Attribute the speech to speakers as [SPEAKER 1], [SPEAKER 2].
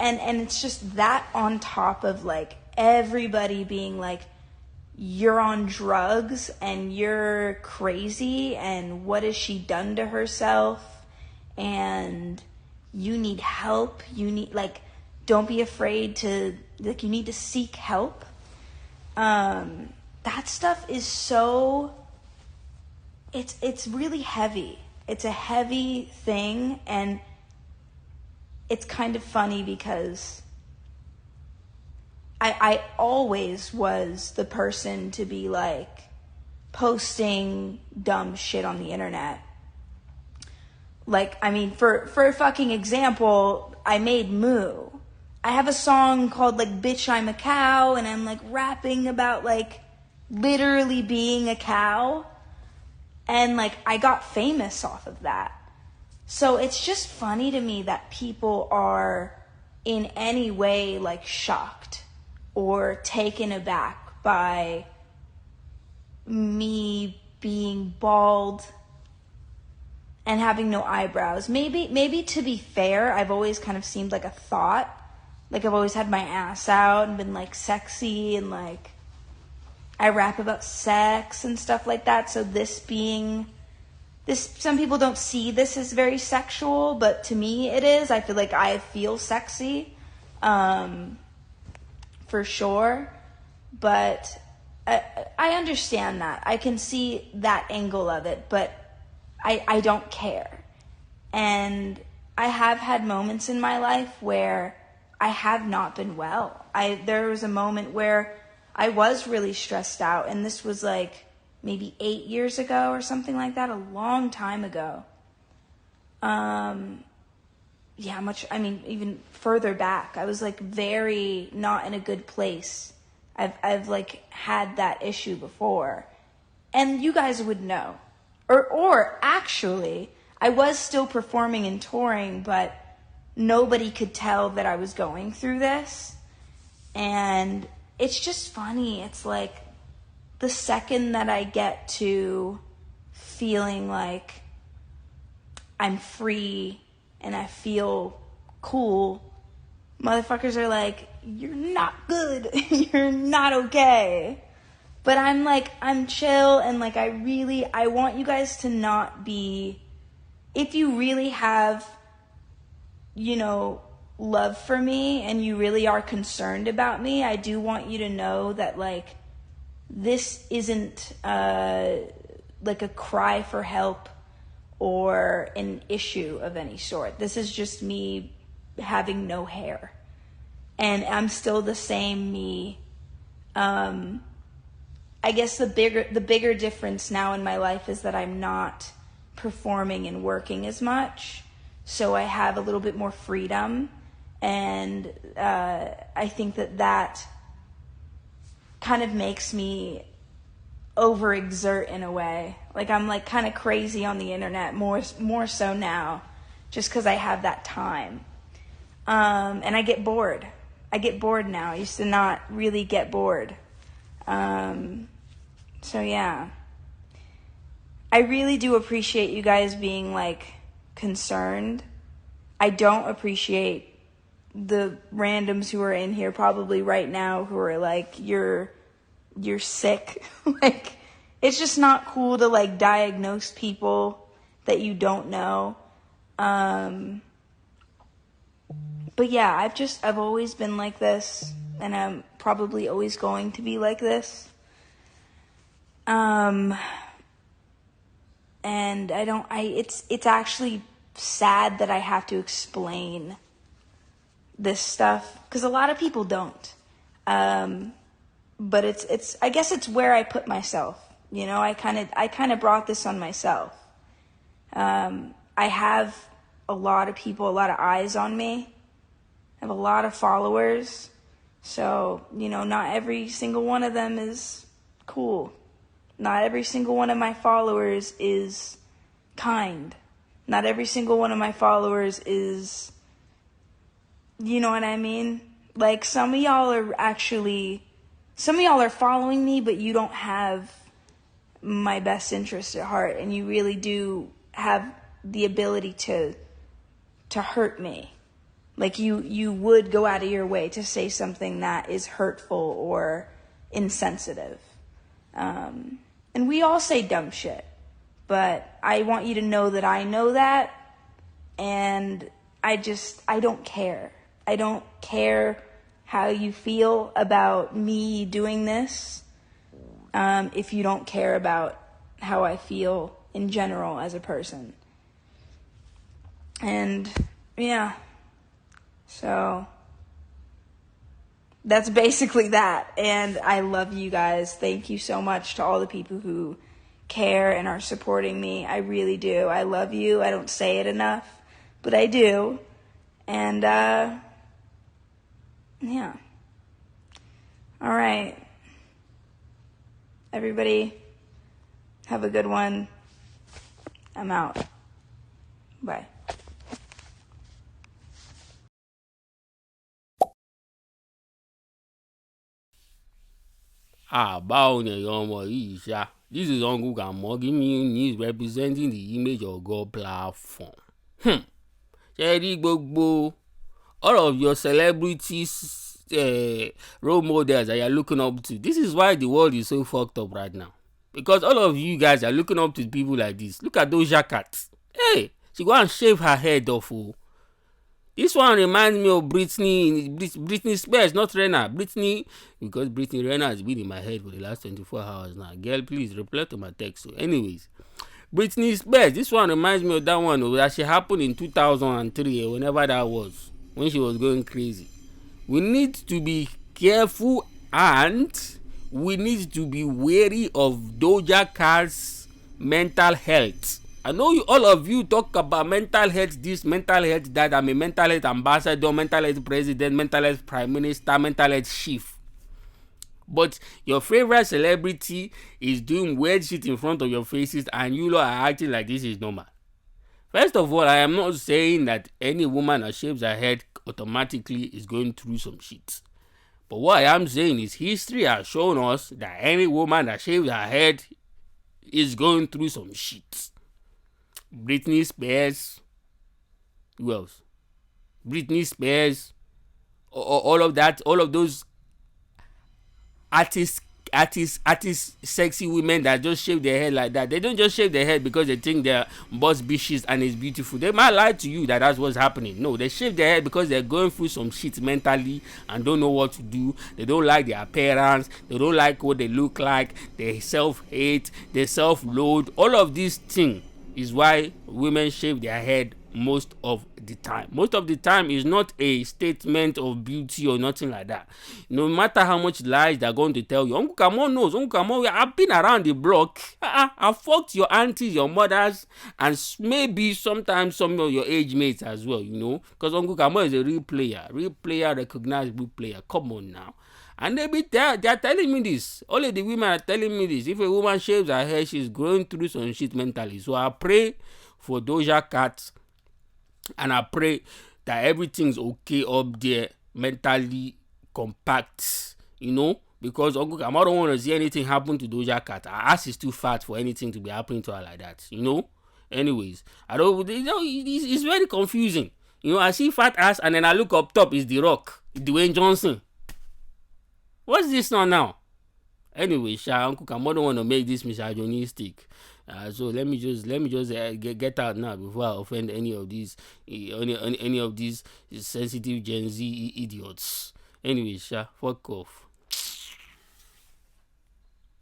[SPEAKER 1] and it's just that on top of like everybody being like, you're on drugs and you're crazy and what has she done to herself and you need help. You need, like, don't be afraid to, like, you need to seek help. That stuff is so, it's really heavy. It's a heavy thing, and it's kind of funny because I always was the person to be like posting dumb shit on the internet. Like, I mean, for a fucking example, I made Moo. I have a song called like Bitch I'm a Cow, and I'm like rapping about like literally being a cow, and like I got famous off of that. So it's just funny to me that people are in any way like shocked or taken aback by me being bald and having no eyebrows. Maybe to be fair, I've always kind of seemed like a thought. Like I've always had my ass out and been like sexy, and like I rap about sex and stuff like that. So this, some people don't see this as very sexual, but to me it is. I feel like I feel sexy. For sure, but I understand that. I can see that angle of it, but I don't care. And I have had moments in my life where I have not been well. There was a moment where I was really stressed out, and this was like maybe 8 years ago or something like that, a long time ago. Even further back, I was like very not in a good place. I've like had that issue before, and you guys would know. Or actually, I was still performing and touring, but nobody could tell that I was going through this. And it's just funny. It's like the second that I get to feeling like I'm free and I feel cool, motherfuckers are like, you're not good. You're not okay. But I'm like, I'm chill, and like I want you guys to not be, if you really have, love for me and you really are concerned about me, I do want you to know that like this isn't like a cry for help or an issue of any sort. This is just me having no hair. And I'm still the same me. I guess the bigger difference now in my life is that I'm not performing and working as much. So I have a little bit more freedom. And I think that kind of makes me overexert in a way. Like I'm like kind of crazy on the internet, more so now, just because I have that time. And I get bored. I get bored now. I used to not really get bored. So yeah. I really do appreciate you guys being like concerned. I don't appreciate the randoms who are in here probably right now who are like, you're sick. Like, it's just not cool to like diagnose people that you don't know. But yeah, I've always been like this, and I'm probably always going to be like this. And it's actually sad that I have to explain this stuff, because a lot of people don't. But it's I guess it's where I put myself. I kind of brought this on myself. I have a lot of people, a lot of eyes on me. I have a lot of followers. So, not every single one of them is cool. Not every single one of my followers is kind. Not every single one of my followers is, you know what I mean? Like, some of y'all are following me, but you don't have my best interest at heart, and you really do have the ability to hurt me. Like you would go out of your way to say something that is hurtful or insensitive. And we all say dumb shit, but I want you to know that I know that, and I don't care. I don't care how you feel about me doing this, if you don't care about how I feel in general as a person. And yeah, so that's basically that. And I love you guys. Thank you so much to all the people who care and are supporting me. I really do. I love you. I don't say it enough, but I do. And yeah. All right. Everybody, have a good one. I'm out. Bye.
[SPEAKER 2] Báwo ni ẹ̀yin ọmọ yìí ṣá? This is Uncle Kamo giving you news representing the image of God platform. Ṣé rí gbogbo all of your celebrities, role models that you're looking up to? This is why the world is so fucked up right now. Because all of you guys are looking up to people like this. Look at Doja Cat. Hey, she go and shave her head off. This one reminds me of Britney Spears, not Rihanna. Britney, because Britney Rihanna has been in my head for the last 24 hours now. Girl, please reply to my text. So anyways, Britney Spears, this one reminds me of that one that she happened in 2003, whenever that was, when she was going crazy. We need to be careful and we need to be wary of Doja Cat's mental health. I know all of you talk about mental health this, mental health that. I'm a mental health ambassador, mental health president, mental health prime minister, mental health chief. But your favorite celebrity is doing weird shit in front of your faces and you lot are acting like this is normal. First of all, I am not saying that any woman that shaves her head automatically is going through some shit. But what I am saying is history has shown us that any woman that shaves her head is going through some shit. Britney Spears, who else? Britney Spears, all of that, all of those artists, sexy women that just shave their hair like that. They don't just shave their head because they think they're boss bitches and it's beautiful. They might lie to you that that's what's happening. No, they shave their head because they're going through some shit mentally and don't know what to do. They don't like their appearance. They don't like what they look like. They self-hate. They self-loathe. All of these things is why women shave their head most of the time. Most of the time is not a statement of beauty or nothing like that. No matter how much lies they're going to tell you. Uncle Kamo knows. Uncle Kamo, I've been around the block. I fucked your aunties, your mothers, and maybe sometimes some of your age mates as well, you know. Because Uncle Kamo is a real player, recognizable player. Come on now. And they're telling me this. Only the women are telling me this. If a woman shaves her hair, she's going through some shit mentally. So I pray for Doja Cat, and I pray that everything's okay up there, mentally compact, you know. Because I don't want to see anything happen to Doja Cat. Her ass is too fat for anything to be happening to her like that, you know. Anyways, I don't. You know, it's very confusing. You know, I see fat ass, and then I look up top, is The Rock, Dwayne Johnson. What's this now? Anyway, Uncle Kamo don't want to make this misogynistic. So let me just get out now before I offend any of these sensitive Gen Z idiots. Anyway, fuck off.